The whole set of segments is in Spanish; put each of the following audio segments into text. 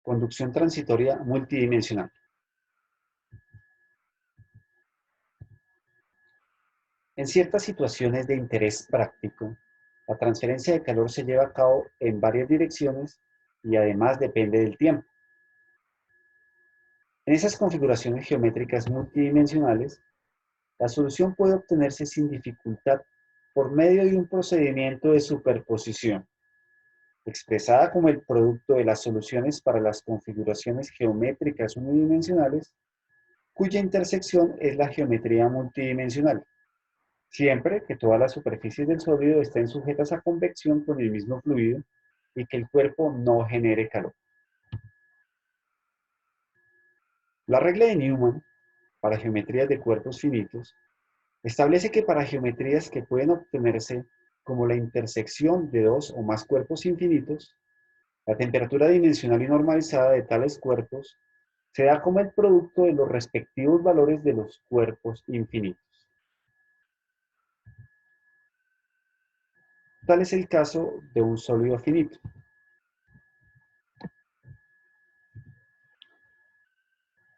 Conducción transitoria multidimensional. En ciertas situaciones de interés práctico, la transferencia de calor se lleva a cabo en varias direcciones y además depende del tiempo. En esas configuraciones geométricas multidimensionales, la solución puede obtenerse sin dificultad por medio de un procedimiento de superposición, expresada como el producto de las soluciones para las configuraciones geométricas unidimensionales, cuya intersección es la geometría multidimensional, siempre que todas las superficies del sólido estén sujetas a convección con el mismo fluido y que el cuerpo no genere calor. La regla de Newman para geometrías de cuerpos finitos establece que para geometrías que pueden obtenerse como la intersección de dos o más cuerpos infinitos, la temperatura dimensional y normalizada de tales cuerpos se da como el producto de los respectivos valores de los cuerpos infinitos. Tal es el caso de un sólido finito.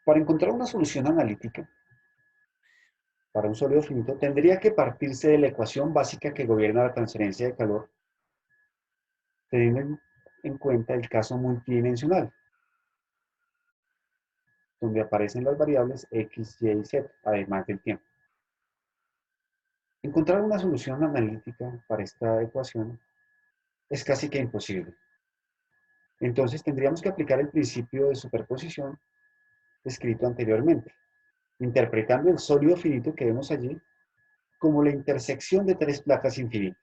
Para encontrar una solución analítica para un sólido finito, tendría que partirse de la ecuación básica que gobierna la transferencia de calor, teniendo en cuenta el caso multidimensional, donde aparecen las variables x, y y z, además del tiempo. Encontrar una solución analítica para esta ecuación es casi que imposible. Entonces tendríamos que aplicar el principio de superposición descrito anteriormente, interpretando el sólido finito que vemos allí como la intersección de tres placas infinitas.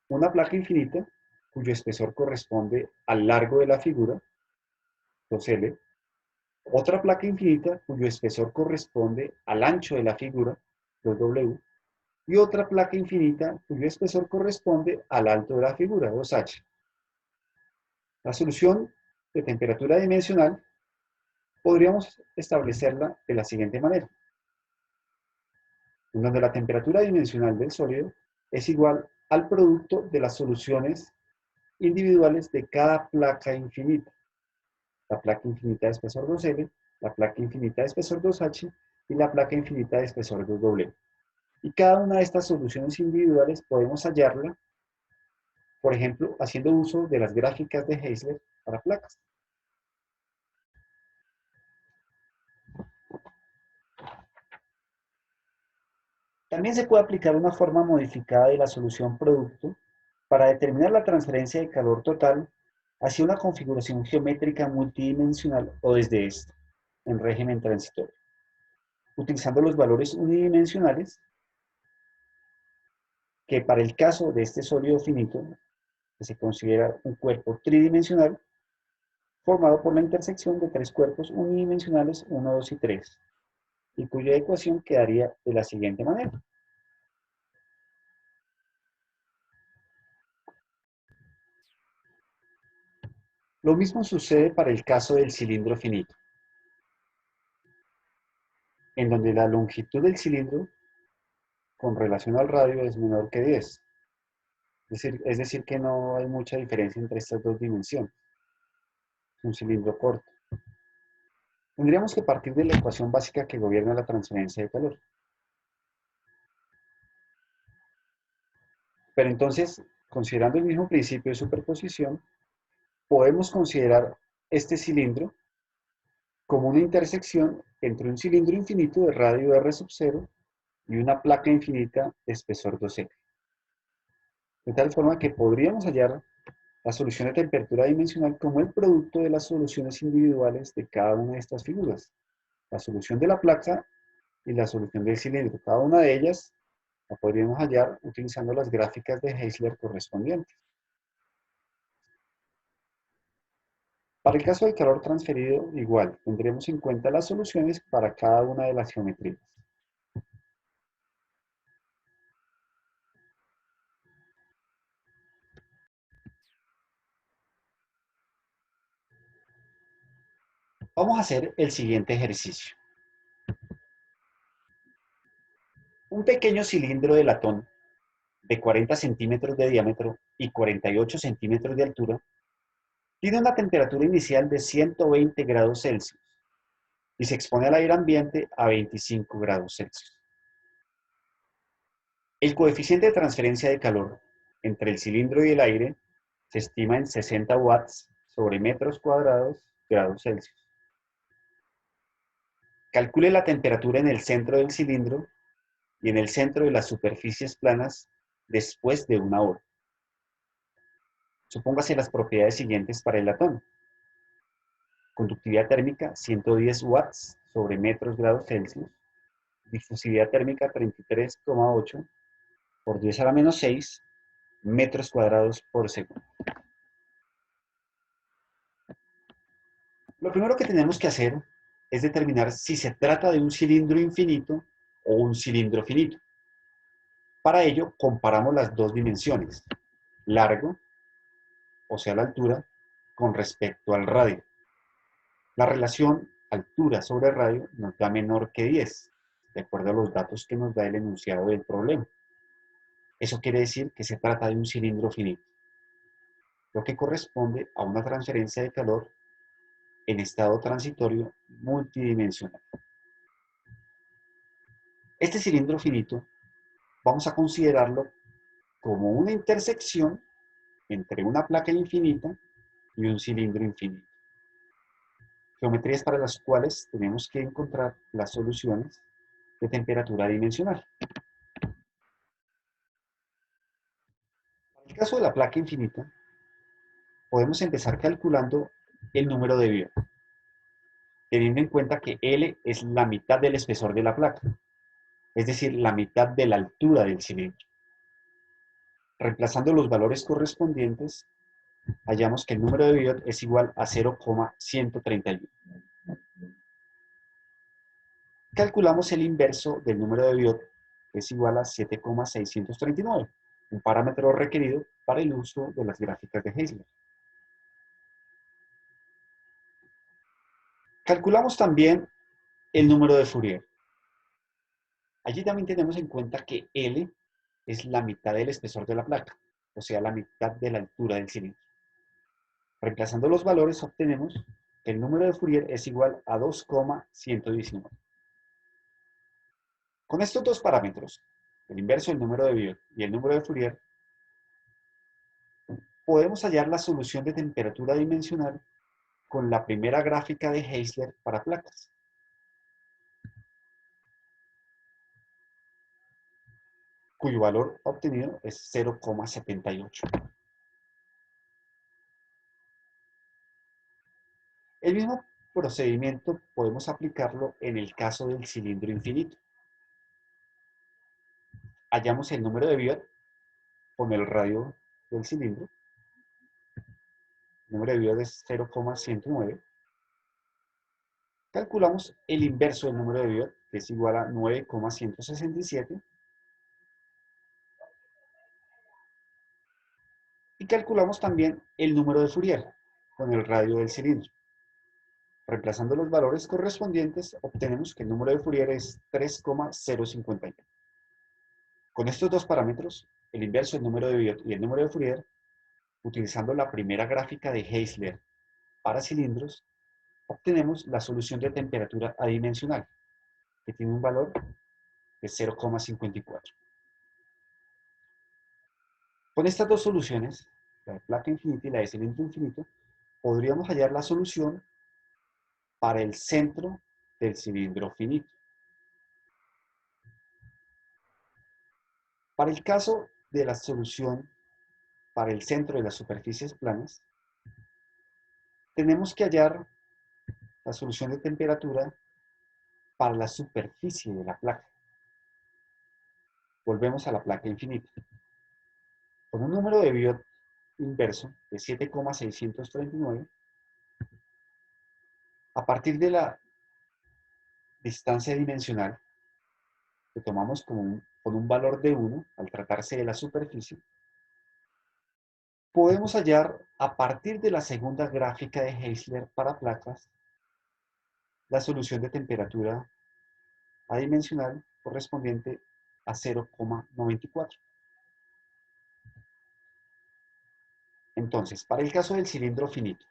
Una placa infinita, cuyo espesor corresponde al largo de la figura, 2L. Otra placa infinita, cuyo espesor corresponde al ancho de la figura, 2W. Y otra placa infinita, cuyo espesor corresponde al alto de la figura, 2H. La solución de temperatura dimensional podríamos establecerla de la siguiente manera, en donde la temperatura dimensional del sólido es igual al producto de las soluciones individuales de cada placa infinita. La placa infinita de espesor 2L, la placa infinita de espesor 2H y la placa infinita de espesor 2W. Y cada una de estas soluciones individuales podemos hallarla, por ejemplo, haciendo uso de las gráficas de Heisler para placas. También se puede aplicar una forma modificada de la solución producto para determinar la transferencia de calor total hacia una configuración geométrica multidimensional o desde esta, en régimen transitorio, utilizando los valores unidimensionales que para el caso de este sólido finito, que se considera un cuerpo tridimensional, formado por la intersección de tres cuerpos unidimensionales 1, 2 y 3, y cuya ecuación quedaría de la siguiente manera. Lo mismo sucede para el caso del cilindro finito, en donde la longitud del cilindro con relación al radio es menor que 10. Es decir, que no hay mucha diferencia entre estas dos dimensiones. Es un cilindro corto. Tendríamos que partir de la ecuación básica que gobierna la transferencia de calor. Pero entonces, considerando el mismo principio de superposición, podemos considerar este cilindro como una intersección entre un cilindro infinito de radio R sub 0 y una placa infinita de espesor 2L. De tal forma que podríamos hallar la solución de temperatura dimensional como el producto de las soluciones individuales de cada una de estas figuras. La solución de la placa y la solución del cilindro. Cada una de ellas la podríamos hallar utilizando las gráficas de Heisler correspondientes. Para el caso del calor transferido, igual, tendremos en cuenta las soluciones para cada una de las geometrías. Vamos a hacer el siguiente ejercicio. Un pequeño cilindro de latón de 40 centímetros de diámetro y 48 centímetros de altura Tiene una temperatura inicial de 120 grados Celsius y se expone al aire ambiente a 25 grados Celsius. El coeficiente de transferencia de calor entre el cilindro y el aire se estima en 60 watts sobre metros cuadrados grados Celsius. Calcule la temperatura en el centro del cilindro y en el centro de las superficies planas después de una hora. Supóngase las propiedades siguientes para el latón. Conductividad térmica 110 watts sobre metros grados Celsius. Difusividad térmica 33,8 por 10 a la menos 6 metros cuadrados por segundo. Lo primero que tenemos que hacer es determinar si se trata de un cilindro infinito o un cilindro finito. Para ello, comparamos las dos dimensiones, largo, o sea la altura, con respecto al radio. La relación altura sobre radio nos da menor que 10, de acuerdo a los datos que nos da el enunciado del problema. Eso quiere decir que se trata de un cilindro finito, lo que corresponde a una transferencia de calor en estado transitorio multidimensional. Este cilindro finito vamos a considerarlo como una intersección entre una placa infinita y un cilindro infinito. Geometrías para las cuales tenemos que encontrar las soluciones de temperatura dimensional. En el caso de la placa infinita, podemos empezar calculando el número de Biot, teniendo en cuenta que L es la mitad del espesor de la placa, es decir, la mitad de la altura del cilindro. Reemplazando los valores correspondientes, hallamos que el número de Biot es igual a 0,131. Calculamos el inverso del número de Biot, que es igual a 7,639, un parámetro requerido para el uso de las gráficas de Heisler. Calculamos también el número de Fourier. Allí también tenemos en cuenta que L es la mitad del espesor de la placa, o sea, la mitad de la altura del cilindro. Reemplazando los valores obtenemos que el número de Fourier es igual a 2,119. Con estos dos parámetros, el inverso del número de Biot y el número de Fourier, podemos hallar la solución de temperatura dimensional con la primera gráfica de Heisler para placas. Cuyo valor obtenido es 0,78. El mismo procedimiento podemos aplicarlo en el caso del cilindro infinito. Hallamos el número de Biot con el radio del cilindro. El número de Biot es 0,109. Calculamos el inverso del número de Biot, que es igual a 9,167. Y calculamos también el número de Fourier con el radio del cilindro. Reemplazando los valores correspondientes, obtenemos que el número de Fourier es 3,051. Con estos dos parámetros, el inverso del número de Biot y el número de Fourier, utilizando la primera gráfica de Heisler para cilindros, obtenemos la solución de temperatura adimensional, que tiene un valor de 0,54. Con estas dos soluciones, la de placa infinita y la de cilindro infinito, podríamos hallar la solución para el centro del cilindro finito. Para el caso de la solución para el centro de las superficies planas, tenemos que hallar la solución de temperatura para la superficie de la placa. Volvemos a la placa infinita. Con un número de Biot inverso de 7,639, a partir de la distancia dimensional que tomamos con un valor de 1 al tratarse de la superficie, podemos hallar a partir de la segunda gráfica de Heisler para placas la solución de temperatura adimensional correspondiente a 0,94. Entonces, para el caso del cilindro finito,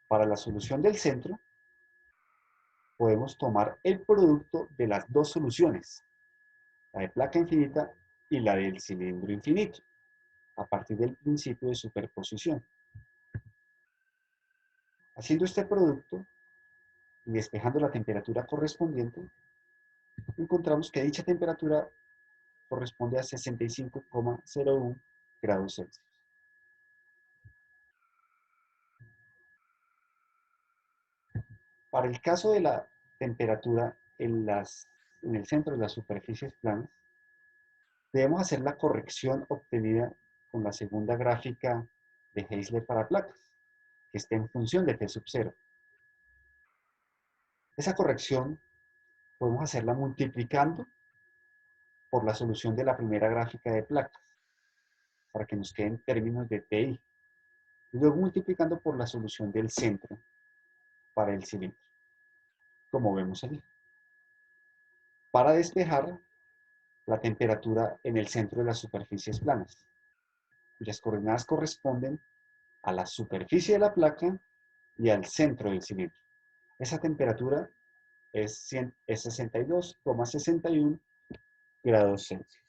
para la solución del centro, podemos tomar el producto de las dos soluciones, la de placa infinita y la del cilindro infinito, a partir del principio de superposición. Haciendo este producto y despejando la temperatura correspondiente, encontramos que dicha temperatura corresponde a 65,01 grados Celsius. Para el caso de la temperatura en el centro de las superficies planas, debemos hacer la corrección obtenida con la segunda gráfica de Heisler para placas, que está en función de T sub 0. Esa corrección podemos hacerla multiplicando por la solución de la primera gráfica de placas, para que nos queden términos de TI. Y luego multiplicando por la solución del centro para el cilindro, como vemos allí. Para despejar la temperatura en el centro de las superficies planas, cuyas coordenadas corresponden a la superficie de la placa y al centro del cilindro. Esa temperatura es 62,61 grados Celsius.